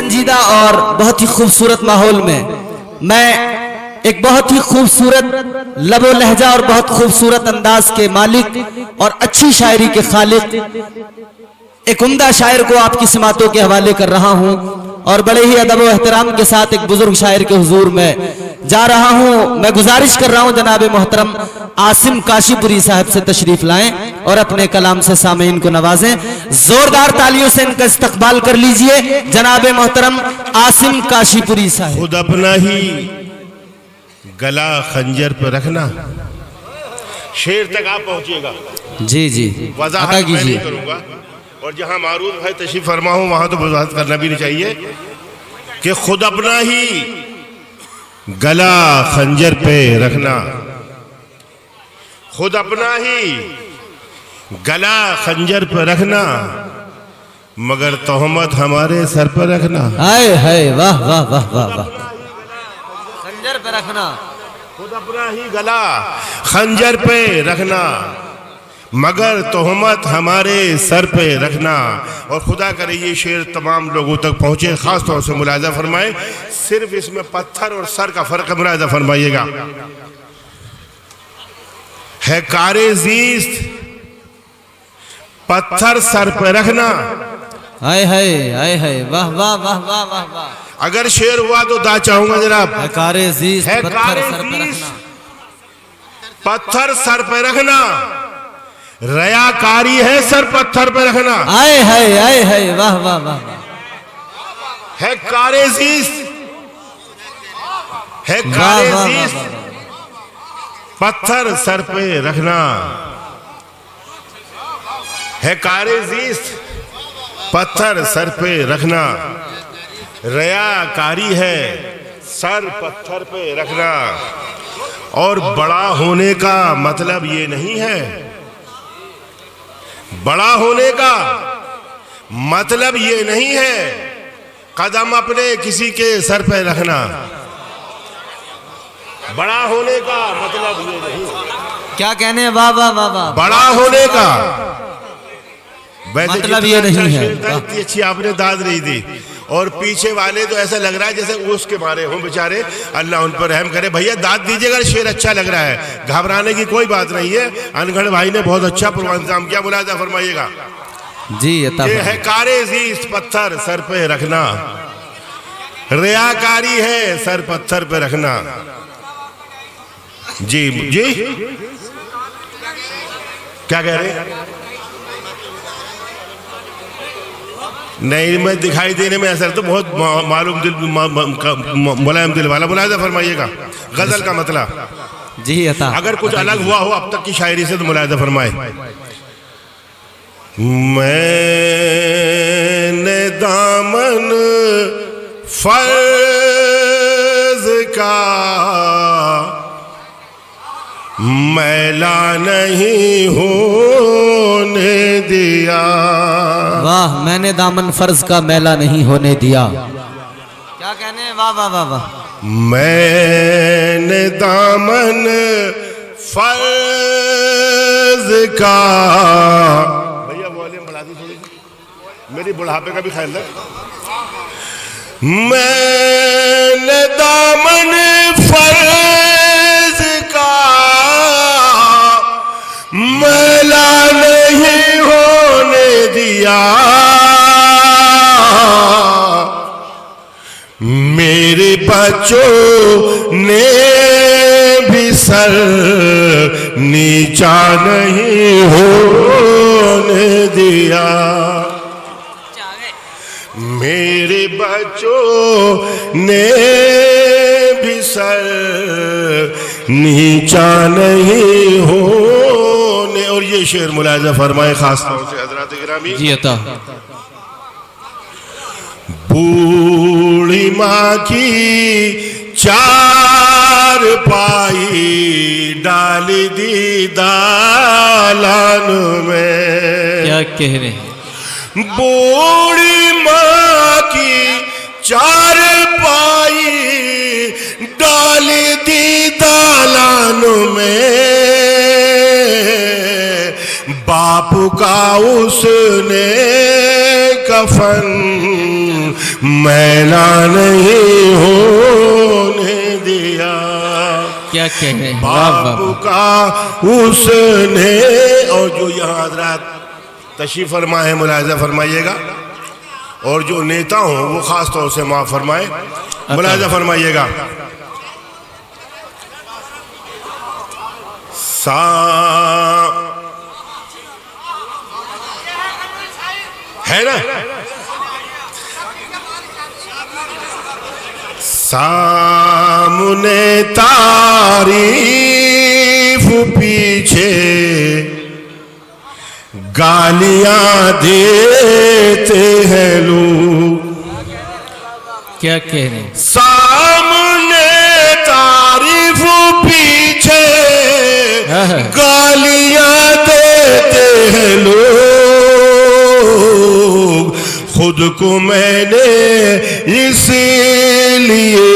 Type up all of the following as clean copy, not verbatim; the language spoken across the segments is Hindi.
संजीदा और बहुत ही खूबसूरत माहौल में मैं एक बहुत ही खूबसूरत लबो लहजा और बहुत खूबसूरत अंदाज के मालिक और अच्छी शायरी के खालिक एक उम्दा शायर को आपकी समातों के हवाले कर रहा हूं और बड़े ही अदब व एहतराम के साथ एक बुजुर्ग शायर के हुजूर में जा रहा हूं। मैं गुजारिश कर रहा हूं जनाब मोहतरम आसिम काशीपुरी साहब से तशरीफ लाएं और अपने कलाम से सामीन को नवाजें। जोरदार तालियों से इनका इस्तकबाल कर लीजिए जनाब मोहतरम आसिम काशीपुरी साहब। खुद अपना ही गला खंजर पर रखना, शेर तक आप पहुंचिएगा। जी जी वजाहत मैं नहीं करूंगा और जहां मारूद भाई तशरीफ फरमा हूं वहां तो वजाहत करना भी नहीं चाहिए कि खुद अपना ही गला खंजर पे रखना, खुद अपना ही गला खंजर पे रखना, मगर तोहमत हमारे सर पर रखना। हाय हाय वाह वाह वाह वाह वाह। खंजर पे रखना, खुद अपना ही गला खंजर पे रखना, मगर तोहमत हमारे सर पे रखना। और खुदा करे ये शेर तमाम लोगों तक पहुंचे, खास तौर से मुलाजा फरमाए। सिर्फ इसमें पत्थर और सर का फर्क मुलाजा फरमाइएगा। है कारे जीस्त पत्थर सर पे रखना। हाय हाय हाय हाय वाह वाह वाह वाह वाह वाह। अगर शेर हुआ तो दा चाहूंगा जनाब। है कारे जीस्त है पत्थर कारे सर पे जीस्त रखना, पत्थर सर पे रखना, रयाकारी है सर पत्थर पे रखना। आए हाय आए हाय वाह वाह वाह। है कारेजीस, है कारेजीस पत्थर सर पे रखना, है कारेजीस पत्थर सर पे रखना, रयाकारी है सर पत्थर पे रखना। और बड़ा होने का मतलब ये नहीं है, बड़ा होने का मतलब ये नहीं है कदम अपने किसी के सर पे रखना। बड़ा होने का मतलब ये नहीं, क्या कहने वाह वाह वाह वाह। बड़ा होने का मतलब ये नहीं है। इतनी अच्छी आपने दाद नहीं दी और पीछे वाले तो ऐसा लग रहा है जैसे उसके मारे हों बेचारे, अल्लाह उन पर रहम करे। भैया दाद दीजिएगा, शेर अच्छा लग रहा है, घबराने की कोई बात नहीं है। अनगढ़ भाई ने बहुत अच्छा इंतजाम किया, मुलाजा फरमाइएगा जी। ये है कारेजीस पत्थर सर पे रखना, रियाकारी है सर पत्थर पे रखना। जी जी क्या कह रहे? नहीं, मैं दिखाई देने में असर तो बहुत मालूम दिल मुलायम दिल वाला। मुलाजा फरमाइएगा गजल का मतलब जी अता। अगर कुछ अलग हुआ हो अब तक की शायरी से तो मुलाजा फरमाए। मैंने दामन फर्ज का मैला नहीं होने दिया। वाह, मैंने दामन फर्ज का मैला नहीं होने दिया। क्या कहने वाह वाह वाह वाह। मैंने दामन फर्ज का, भैया वॉल्यूम बढ़ा दी थोड़ी, मेरी बुढ़ापे का भी ख्याल है। मैंने दामन फर्ज का मैला नहीं होने दिया। मेरे बच्चों ने भी सर नीचा नहीं होने दिया। मेरे बच्चों ने भी सर नीचा नहीं होने। और ये शेर मुलाजा फरमाए खास तौर से हजरात गिरामी। जी अता। बूढ़ी माँ की चार पाई डाल दी दालान में। क्या कह रहे हैं? बूढ़ी माँ की चार पाई डाल दी दालान में। बाप का उसने कफन मैला नहीं होने दिया। क्या कहे बाप का उसने। और जो यहाँ हजरात तशरीफ फरमाए मुलाहिजा फरमाइएगा, और जो नेता हों वो खास तौर से माफ फरमाए, मुलाहिजा फरमाइएगा। है ना, सामने तारीफ पीछे गालियां देते हैं लोग। क्या कह रहे? सामने तारीफ पीछे गालियां देते हैं लोग। खुद को मैंने इसीलिए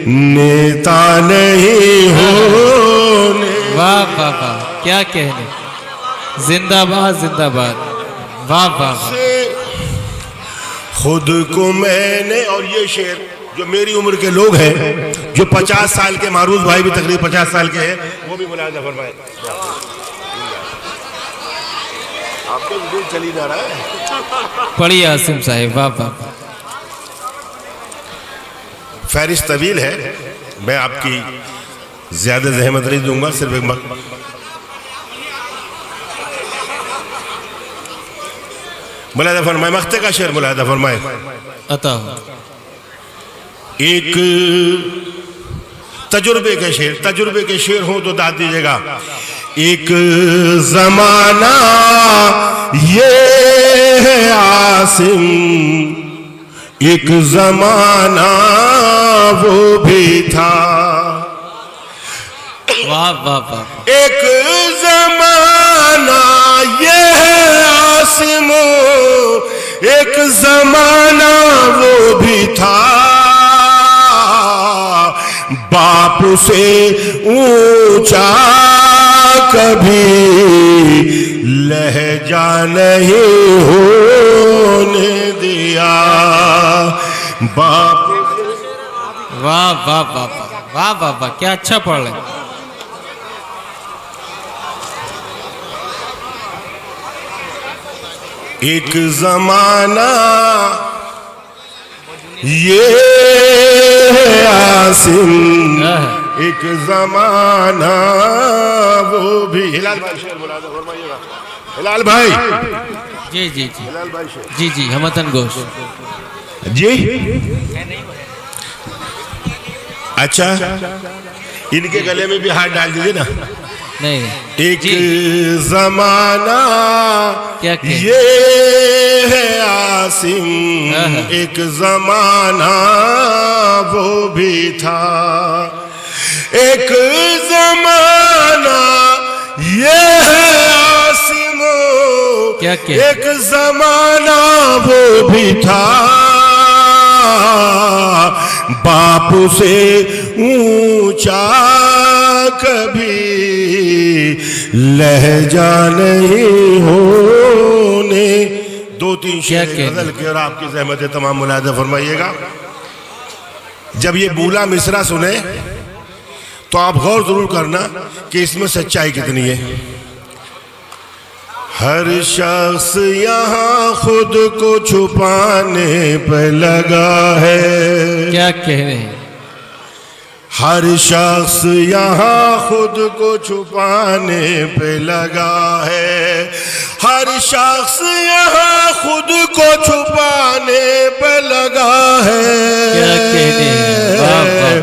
नेता नहीं होने। वाह वाह वाह, क्या कहने, जिंदाबाद जिंदाबाद, वाह वाह। खुद को मैंने, और ये शेर जो मेरी उम्र के लोग हैं, जो 50 साल के, मारूफ भाई भी तकरीबन 50 साल के हैं, वो भी मुलाहिजा फरमाए। आपके दिल चली जा रहा है। पढ़िए आसिम साहिब, वाह वाह। फहरिस्त तवील है, मैं आपकी ज्यादा जहमत नहीं दूंगा, सिर्फ एक मुलाहिजा फरमाए। मख्ते का शेर मुलाहिजा फरमाए। अता एक तजुर्बे के शेर, तजुर्बे के शेर हो तो दाद दीजिएगा। एक जमाना ये है आसिम, एक जमाना वो भी था। वाह वाह वाह। एक जमाना ये है आसिम, एक जमाना वो भी था। बाप से ऊंचा कभी लहजा नहीं होने दिया। बाप। वाह वाह वाह वाह वाह वाह वाह, क्या अच्छा पढ़ रहे। एक जमाना ये आसिम, एक जमाना वो भी। हिलाल भाई शेर मुलाहिजा फरमाइएगा। हिलाल भाई। जी जी जी, हिलाल भाई शेर। जी जी, हमतन घोष जी। अच्छा, इनके गले में भी हाथ डाल दीजिए ना। नहीं, एक जमाना क्या ये है आसिम, एक जमाना वो भी था। एक जमाना ये है आसिम, क्या एक जमाना वो भी था। बाप से ऊंचा कभी लहजा नहीं होने। 2-3 शेर गजल के और आपकी ज़हमत तमाम मुलाहिजा फरमाइएगा। जब ये बूला मिसरा सुने तो आप गौर जरूर करना कि इसमें सच्चाई कितनी है। हर शख्स यहाँ खुद को छुपाने पे लगा है। क्या कह रहे हैं? हर शख्स यहाँ खुद को छुपाने पे लगा है। हर शख्स यहाँ खुद को छुपाने पे लगा है। क्या कह रहे हैं? वाह वाह।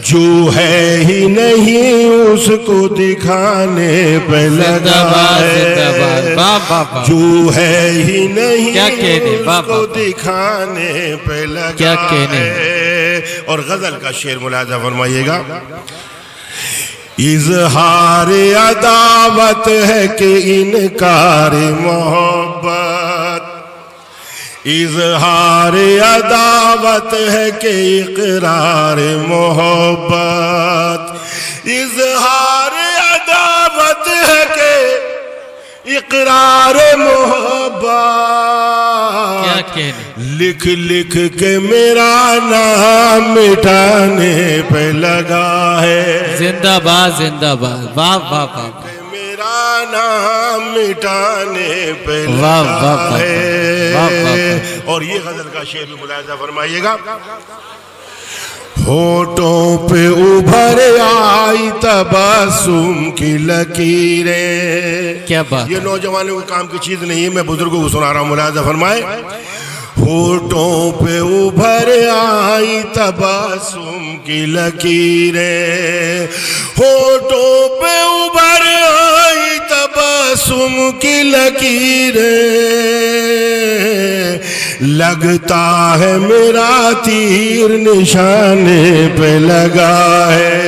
जो है ही नहीं उसको दिखाने पे लगा है। जो है ही नहीं क्या कहने, उसको दिखाने पे लगा क्या कहने। और गजल का शेर मुलाहिजा फरमाइएगा। इजहार अदावत है कि इनकार मोहब्बत, इजहार अदावत है कि इकरार मोहब्बत, इजहार अदावत है कि इकरार मोहब्बत क्या कहने। लिख लिख के मेरा नाम मिटाने पे लगा है। जिंदाबाद जिंदाबाद, वाह वाह वाह, मेरा नाम मिटाने पे वाह, लगा वाह, वाह, है। वाह, वाह, और ये गजल का शेर भी मुलाहिजा फरमाइएगा। होठों पे उभर आई तबस्सुम की लकीरें। क्या बात ये है। नौजवानों के काम की चीज नहीं है, मैं बुजुर्गों को सुना रहा हूँ, मुलाहिजा फरमाए। होठों पे उभर आई तबस्सुम की लकीरें, होठों पे उभर आई तबस्सुम की लकीरें, लगता है मेरा तीर निशाने पे लगा है।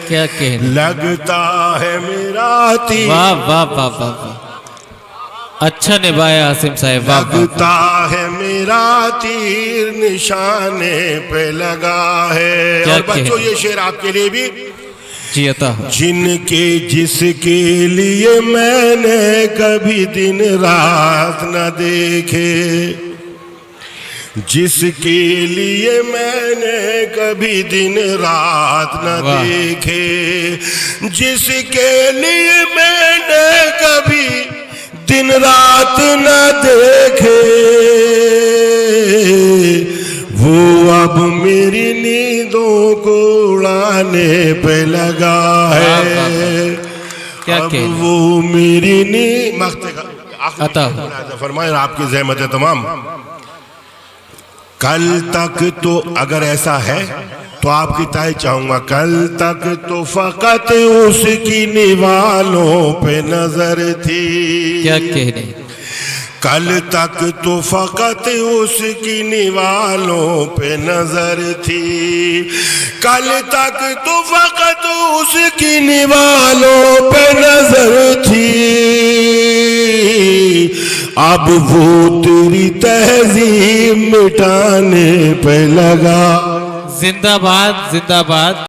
क्या कहने। लगता है मेरा तीर, वाह वाह वाह वाह वाह, अच्छा निभाया आसिम साहब, वाह वाह। लगता है मेरा तीर निशाने पे लगा है। क्या और बच्चों कहने। ये शेर आपके लिए भी। जी अता हो। जिनके जिसके लिए मैंने कभी दिन रात न देखे, जिसके लिए मैंने कभी दिन रात न वाह। देखे, जिसके लिए मैंने कभी दिन रात न देखे, वो अब मेरी नींदों को उड़ाने पे लगा है। क्या अब कहने। वो मेरी नींद अता हो। फरमाए आपकी ज़हमत है तमाम। कल तक तो अगर ऐसा है तो आपकी ताय चाहूंगा, कल तक तो फकत उसकी निवालों पे नजर थी। क्या कहने। कल तक तो फकत उसकी निवालों पे नजर थी, कल तक तो फकत उसकी निवालों पे नजर थी, अब वो तेरी तहजीब मिटाने पे लगा। जिंदाबाद जिंदाबाद।